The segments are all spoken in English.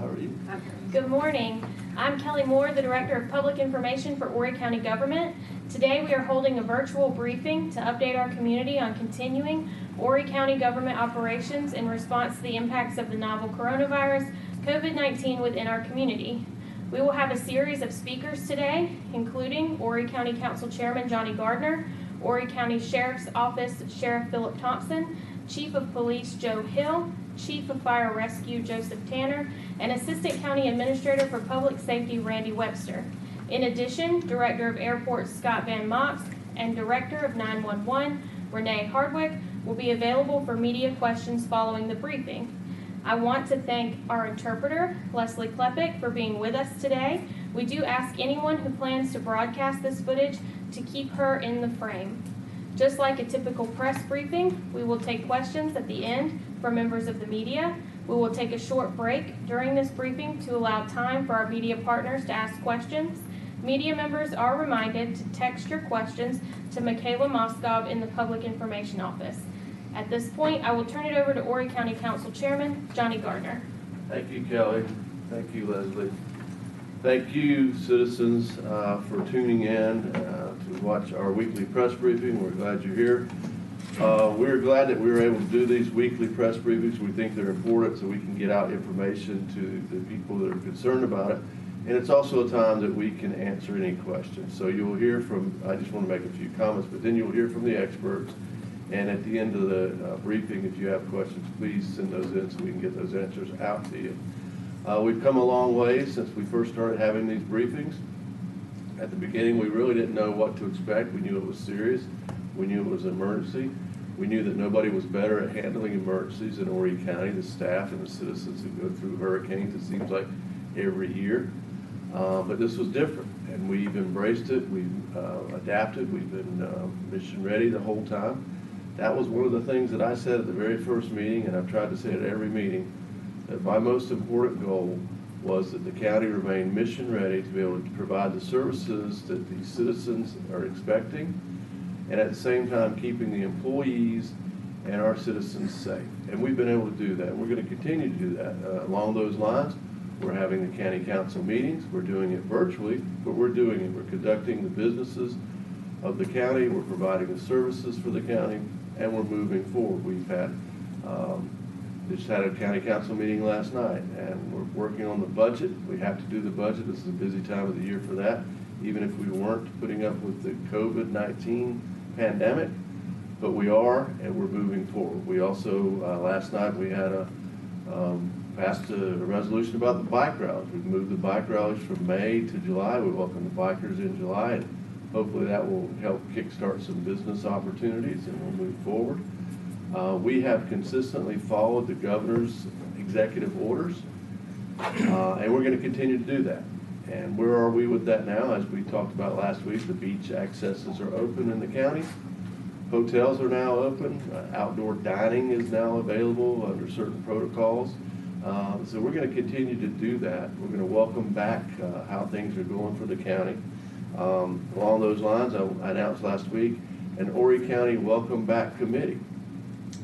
How are you? Good morning. I'm Kelly Moore, the Director of Public Information for Horry County Government. Today we are holding a virtual briefing to update our community on continuing Horry County government operations in response to the impacts of the novel coronavirus, COVID-19, within our community. We will have a series of speakers today, including Horry County Council Chairman Johnny Gardner, Horry County Sheriff's Office Sheriff Phillip Thompson, Chief of Police Joe Hill, Chief of Fire Rescue Joseph Tanner, and Assistant County Administrator for Public Safety Randy Webster. In addition, Director of Airports Scott Van Mox and Director of 911 Renee Hardwick will be available for media questions following the briefing. I want to thank our interpreter, Leslie Klepek, for being with us today. We do ask anyone who plans to broadcast this footage to keep her in the frame. Just like a typical press briefing, we will take questions at the end from members of the media. We will take a short break during this briefing to allow time for our media partners to ask questions. Media members are reminded to text your questions to Michaela Moskov in the Public Information Office. At this point, I will turn it over to Horry County Council Chairman Johnny Gardner. Thank you, Kelly. Thank you, Leslie. Thank you, citizens, for tuning in to watch our weekly press briefing. We're glad you're here. We're glad that we were able to do these weekly press briefings. We think they're important so we can get out information to the people that are concerned about it. And it's also a time that we can answer any questions. So you will hear from, I just want to make a few comments, but then you will hear from the experts. And at the end of the briefing, if you have questions, please send those in so we can get those answers out to you. We've come a long way since we first started having these briefings. At the beginning, we really didn't know what to expect. We knew it was serious. We knew it was an emergency. We knew that nobody was better at handling emergencies in Horry County, the staff and the citizens who go through hurricanes, it seems like every year. But this was different, and we've embraced it. We've adapted. We've been mission ready the whole time. That was one of the things that I said at the very first meeting, and I've tried to say it at every meeting, that my most important goal was that the county remain mission ready to be able to provide the services that the citizens are expecting, and at the same time keeping the employees and our citizens safe. And we've been able to do that. We're going to continue to do that. Along those lines, we're having the county council meetings. We're doing it virtually, but we're doing it. We're conducting the businesses of the county. We're providing the services for the county, and we're moving forward. We've had just had a county council meeting last night, and we're working on the budget. We have to do the budget. This is a busy time of the year for that, even if we weren't putting up with the COVID-19 pandemic, but we are, and we're moving forward. We also, last night, we had passed a resolution about the bike rallies. We've moved the bike rallies from May to July. We welcome the bikers in July, and hopefully that will help kickstart some business opportunities, and we'll move forward. We have consistently followed the governor's executive orders, and we're going to continue to do that. And where are we with that now? As we talked about last week, the beach accesses are open in the county. Hotels are now open. Outdoor dining is now available under certain protocols. So we're going to continue to do that. We're going to welcome back how things are going for the county. Along those lines, I announced last week an Horry County Welcome Back Committee.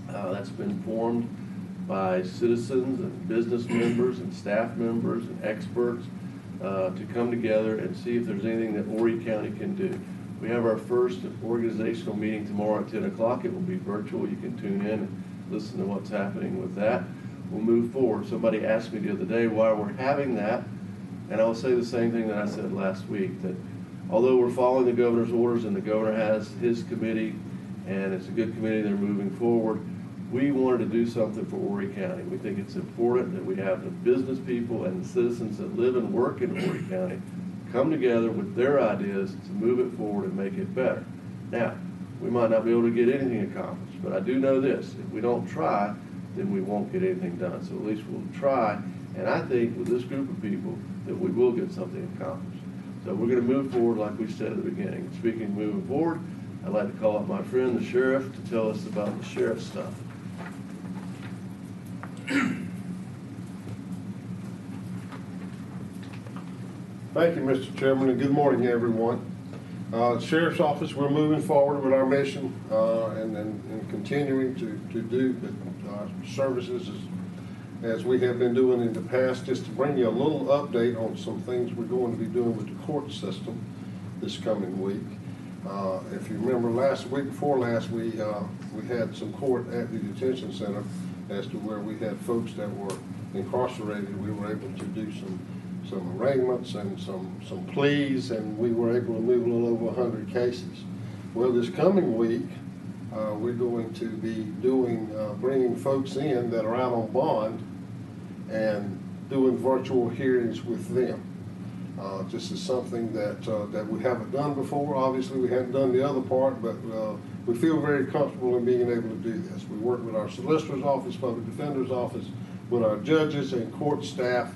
That's been formed by citizens and business members and staff members and experts to come together and see if there's anything that Horry County can do. We have our first organizational meeting tomorrow at 10 o'clock. It will be virtual. You can tune in and listen to what's happening with that. We'll move forward. Somebody asked me the other day why we're having that, and I'll say the same thing that I said last week, that although we're following the governor's orders and the governor has his committee, and it's a good committee, they're moving forward, we wanted to do something for Horry County. We think it's important that we have the business people and the citizens that live and work in Horry County come together with their ideas to move it forward and make it better. Now, we might not be able to get anything accomplished, but I do know this: if we don't try, then we won't get anything done. So at least we'll try, and I think with this group of people that we will get something accomplished. So we're going to move forward like we said at the beginning. Speaking of moving forward, I'd like to call up my friend, the sheriff, to tell us about the sheriff's stuff. Thank you, Mr. Chairman, and good morning, everyone. Sheriff's Office, we're moving forward with our mission and continuing to do the services as we have been doing in the past, just to bring you a little update on some things we're going to be doing with the court system this coming week. If you remember last week, before last, we had some court at the detention center as to where we had folks that were incarcerated. We were able to do some arraignments and some pleas, and we were able to move a little over 100 cases. Well, this coming week, we're going to be doing, bringing folks in that are out on bond and doing virtual hearings with them. This is something that we haven't done before. Obviously, we hadn't done the other part, but we feel very comfortable in being able to do this. We work with our solicitor's office, public defender's office, with our judges and court staff,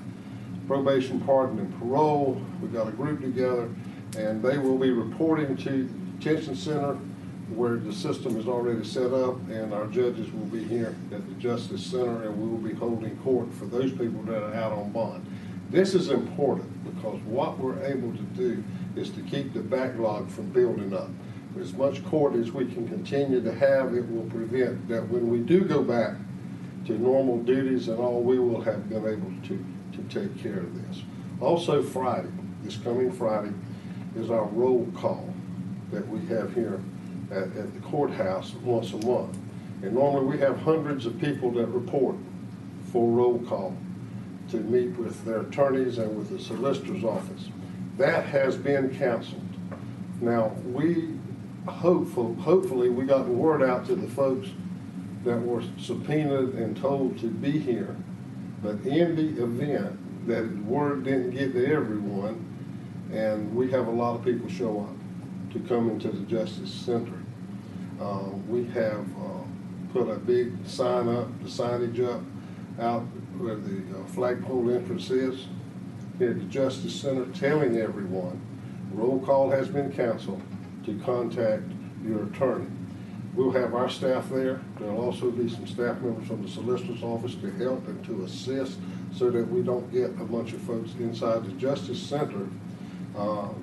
probation, pardon, and parole. We've got a group together, and they will be reporting to the detention center where the system is already set up, and our judges will be here at the Justice Center, and we will be holding court for those people that are out on bond. This is important because what we're able to do is to keep the backlog from building up. As much court as we can continue to have, it will prevent that when we do go back to normal duties and all, we will have been able to take care of this. Also Friday, this coming Friday, is our roll call that we have here at the courthouse once a month. And normally we have hundreds of people that report for roll call to meet with their attorneys and with the solicitor's office. That has been canceled. Now, we hopefully we got the word out to the folks that were subpoenaed and told to be here, but in the event that word didn't get to everyone, and we have a lot of people show up to come into the Justice Center, we have put a big sign up, the signage up out where the flagpole entrance is here at the Justice Center, telling everyone roll call has been canceled to contact your attorney. We'll have our staff there. There'll also be some staff members from the solicitor's office to help and to assist so that we don't get a bunch of folks inside the Justice Center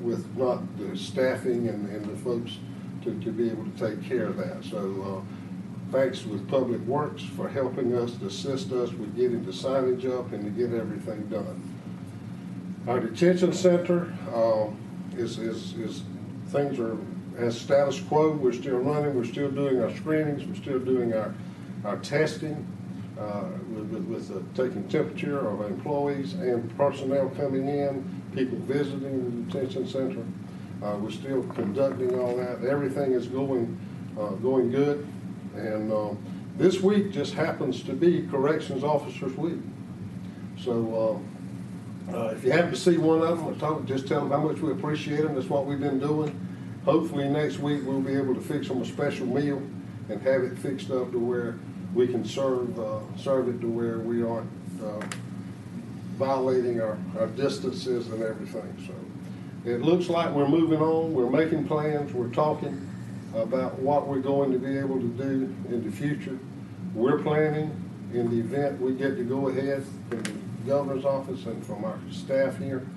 with not the staffing and the folks to be able to take care of that. So thanks with Public Works for helping us, to assist us with getting the signage up and to get everything done. Our detention center things are as status quo. We're still running, we're still doing our screenings, we're still doing our testing with taking temperature of employees and personnel coming in, people visiting the detention center. We're still conducting all that. Everything is going good. And this week just happens to be Corrections Officers Week. So if you happen to see one of them, just tell them how much we appreciate them. That's what we've been doing. Hopefully next week we'll be able to fix them a special meal and have it fixed up to where we can serve it to where we aren't violating our distances and everything. So it looks like we're moving on. We're making plans. We're talking about what we're going to be able to do in the future. We're planning in the event we get to go ahead from the governor's office and from our staff here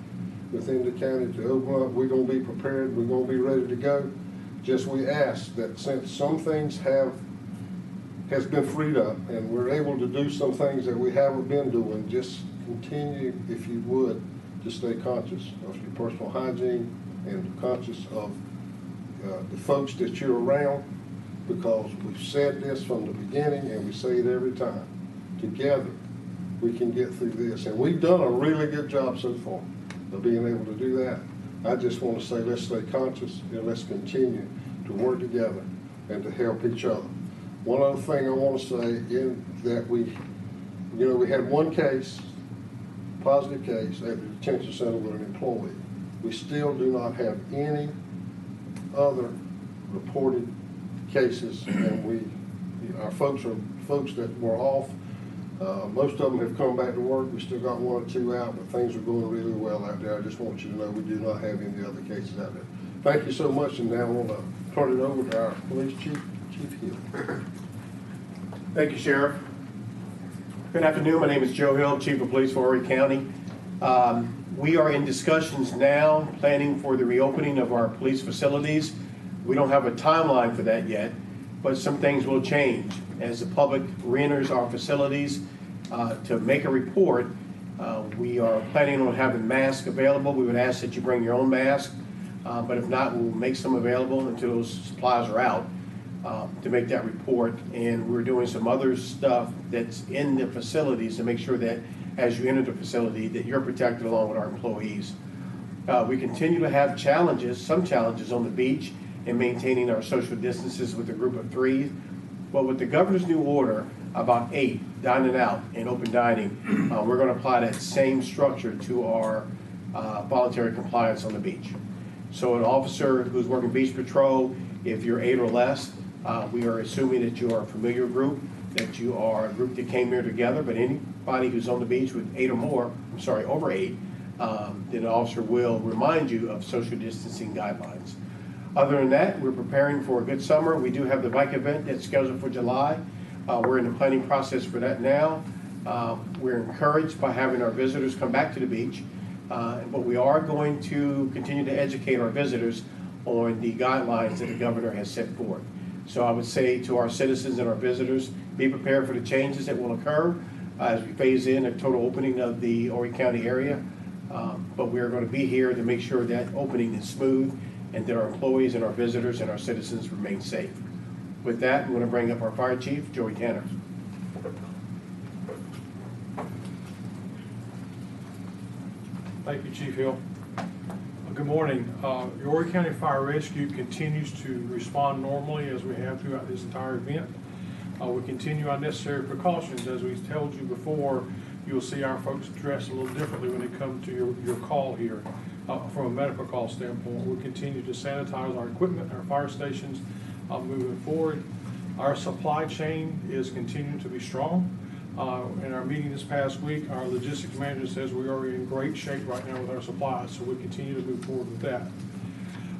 within the county to open up. We're going to be prepared. We're going to be ready to go. Just we ask that since some things has been freed up and we're able to do some things that we haven't been doing, just continue, if you would, to stay conscious of your personal hygiene and conscious of the folks that you're around, because we've said this from the beginning and we say it every time. Together, we can get through this. And we've done a really good job so far of being able to do that. I just want to say let's stay conscious and let's continue to work together and to help each other. One other thing I want to say is that we had one case, positive case at the detention center with an employee. We still do not have any other reported cases, and our folks are folks that were off. Most of them have come back to work. We still got one or two out, but things are going really well out there. I just want you to know we do not have any other cases out there. Thank you so much, and now I want to turn it over to our police chief, Chief Hill. Thank you, Sheriff. Good afternoon. My name is Joe Hill, Chief of Police for Horry County. We are in discussions now, planning for the reopening of our police facilities. We don't have a timeline for that yet, but some things will change. As the public re-enters our facilities, to make a report. We are planning on having masks available. We would ask that you bring your own mask, but if not, we'll make some available until those supplies are out to make that report. And we're doing some other stuff that's in the facilities to make sure that as you enter the facility that you're protected along with our employees. We continue to have challenges, some challenges on the beach in maintaining our social distances with a group of 3. But with the governor's new order about 8, dining out and open dining, we're going to apply that same structure to our voluntary compliance on the beach. So an officer who's working beach patrol, if you're 8 or less, we are assuming that you are a familiar group, that you are a group that came here together, but anybody who's on the beach with 8 or more, over 8, then an officer will remind you of social distancing guidelines. Other than that, we're preparing for a good summer. We do have the bike event that's scheduled for July. We're in the planning process for that now. We're encouraged by having our visitors come back to the beach, but we are going to continue to educate our visitors on the guidelines that the governor has set forth. So I would say to our citizens and our visitors, be prepared for the changes that will occur as we phase in a total opening of the Horry County area. But we're going to be here to make sure that opening is smooth and that our employees and our visitors and our citizens remain safe. With that, I'm going to bring up our Fire Chief, Joey Tanner. Thank you, Chief Hill. Good morning. The Horry County Fire Rescue continues to respond normally as we have throughout this entire event. We continue our necessary precautions. As we told you before, you'll see our folks dress a little differently when they come to your call here. From a medical call standpoint, we'll continue to sanitize our equipment, our fire stations moving forward. Our supply chain is continuing to be strong. In our meeting this past week, our logistics manager says we are in great shape right now with our supplies, so we continue to move forward with that.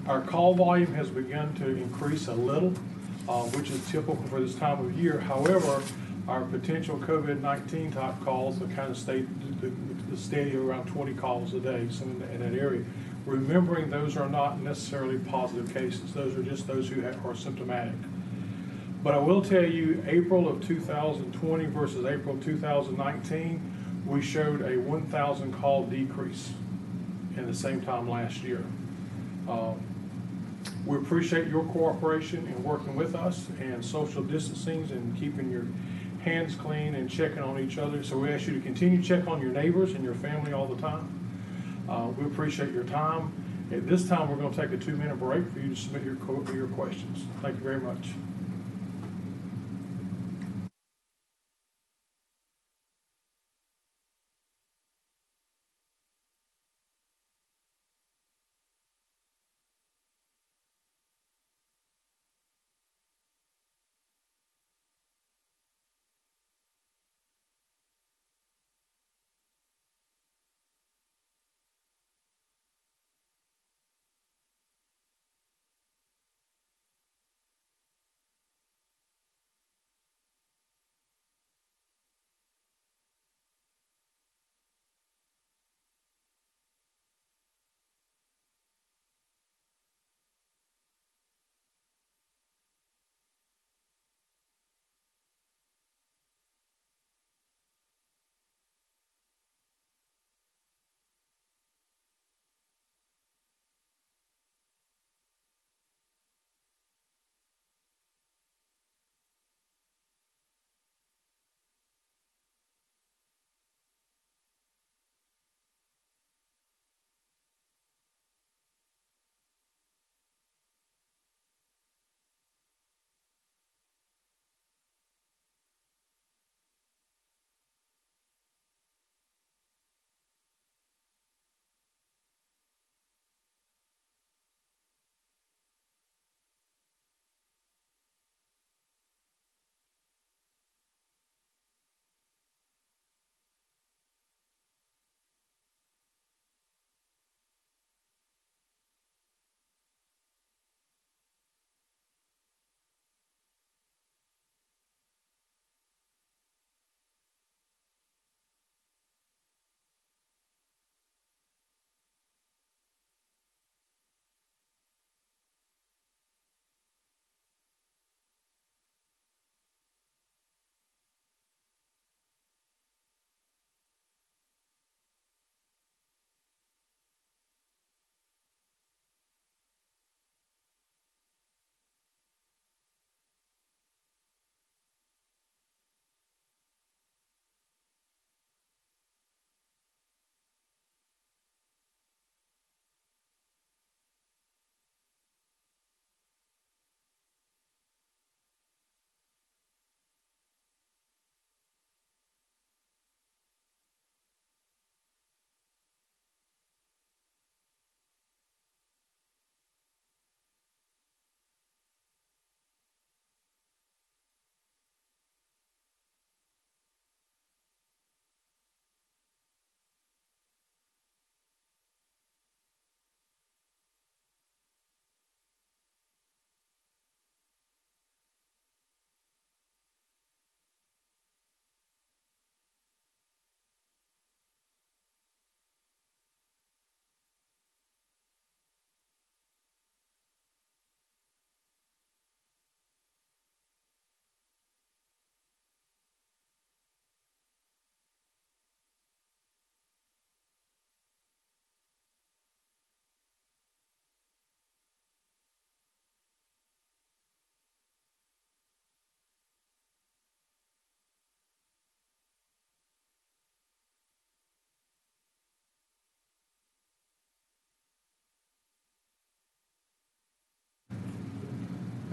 Our call volume has begun to increase a little, which is typical for this time of year. However, our potential COVID-19 type calls have kind of stayed steady around 20 calls a day, so in that area. Remembering those are not necessarily positive cases. Those are just those who are symptomatic. But I will tell you, April of 2020 versus April 2019, we showed a 1,000 call decrease in the same time last year. We appreciate your cooperation in working with us and social distancing and keeping your hands clean and checking on each other. So we ask you to continue to check on your neighbors and your family all the time. We appreciate your time. At this time, we're going to take a 2-minute break for you to submit your questions. Thank you very much.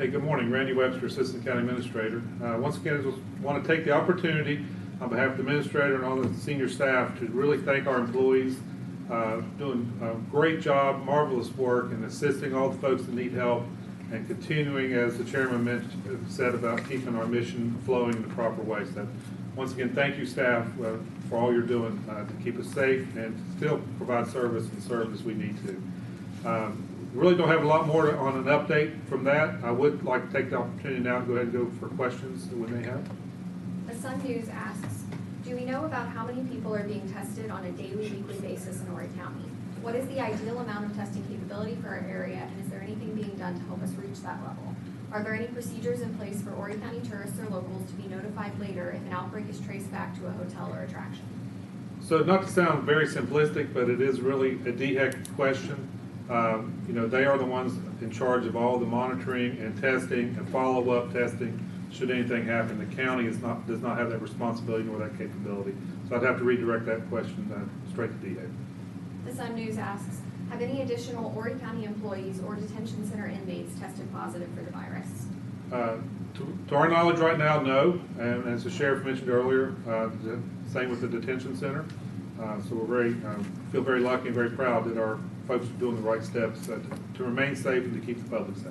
Hey, good morning. Randy Webster, Assistant County Administrator. Once again, I just want to take the opportunity on behalf of the administrator and all the senior staff to really thank our employees, doing a great job, marvelous work, and assisting all the folks that need help, and continuing, as the chairman said, about keeping our mission flowing in the proper way. So, once again, thank you, staff, for all you're doing to keep us safe and still provide service and serve as we need to. Really don't have a lot more on an update from that. I would like to take the opportunity now to go ahead and go for questions that we may have. The Sun News asks, do we know about how many people are being tested on a daily, weekly basis in Horry County? What is the ideal amount of testing capability for our area, and is there anything being done to help us reach that level? Are there any procedures in place for Horry County tourists or locals to be notified later if an outbreak is traced back to a hotel or attraction? So not to sound very simplistic, but it is really a DHEC question. You know, they are the ones in charge of all the monitoring and testing and follow-up testing should anything happen. The county does not have that responsibility nor that capability. So I'd have to redirect that question straight to DHEC. The Sun News asks, have any additional Horry County employees or detention center inmates tested positive for the virus? To our knowledge right now, no. And as the sheriff mentioned earlier, the same with the detention center. So we're feel very lucky and very proud that our folks are doing the right steps to remain safe and to keep the public safe.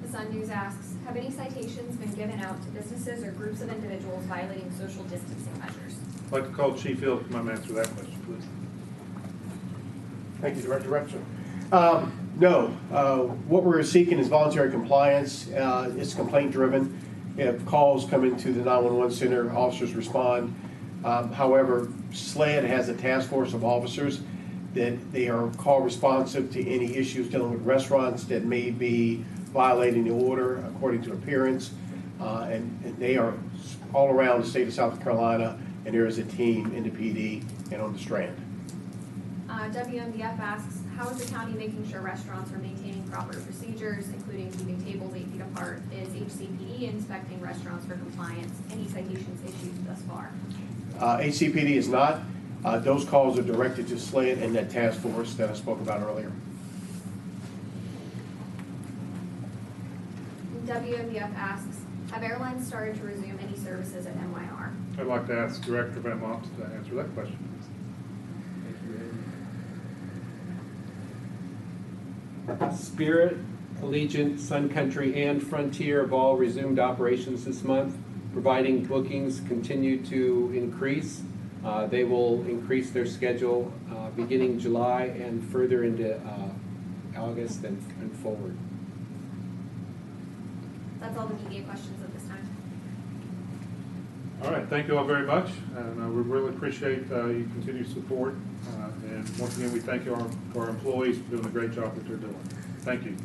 The Sun News asks, have any citations been given out to businesses or groups of individuals violating social distancing measures? I'd like to call Chief Phillip to come answer that question, please. Thank you, Director Webster. No, what we're seeking is voluntary compliance. It's complaint driven. If calls come into the 911 center, officers respond. However, SLED has a task force of officers that they are call responsive to any issues dealing with restaurants that may be violating the order according to appearance. And they are all around the state of South Carolina, and there is a team in the PD and on the Strand. WMDF asks, how is the county making sure restaurants are maintaining proper procedures, including keeping tables 8 feet apart? Is HCPD inspecting restaurants for compliance? Any citations issued thus far? HCPD is not. Those calls are directed to SLED and that task force that I spoke about earlier. WMDF asks, have airlines started to resume any services at MYR? I'd like to ask Director Van Mops to answer that question, please. Spirit, Allegiant, Sun Country, and Frontier have all resumed operations this month, providing bookings continue to increase. They will increase their schedule beginning July and further into August and forward. That's all the media questions at this time. All right, thank you all very much, and we really appreciate your continued support. And once again, we thank our employees for doing a great job that they're doing. Thank you.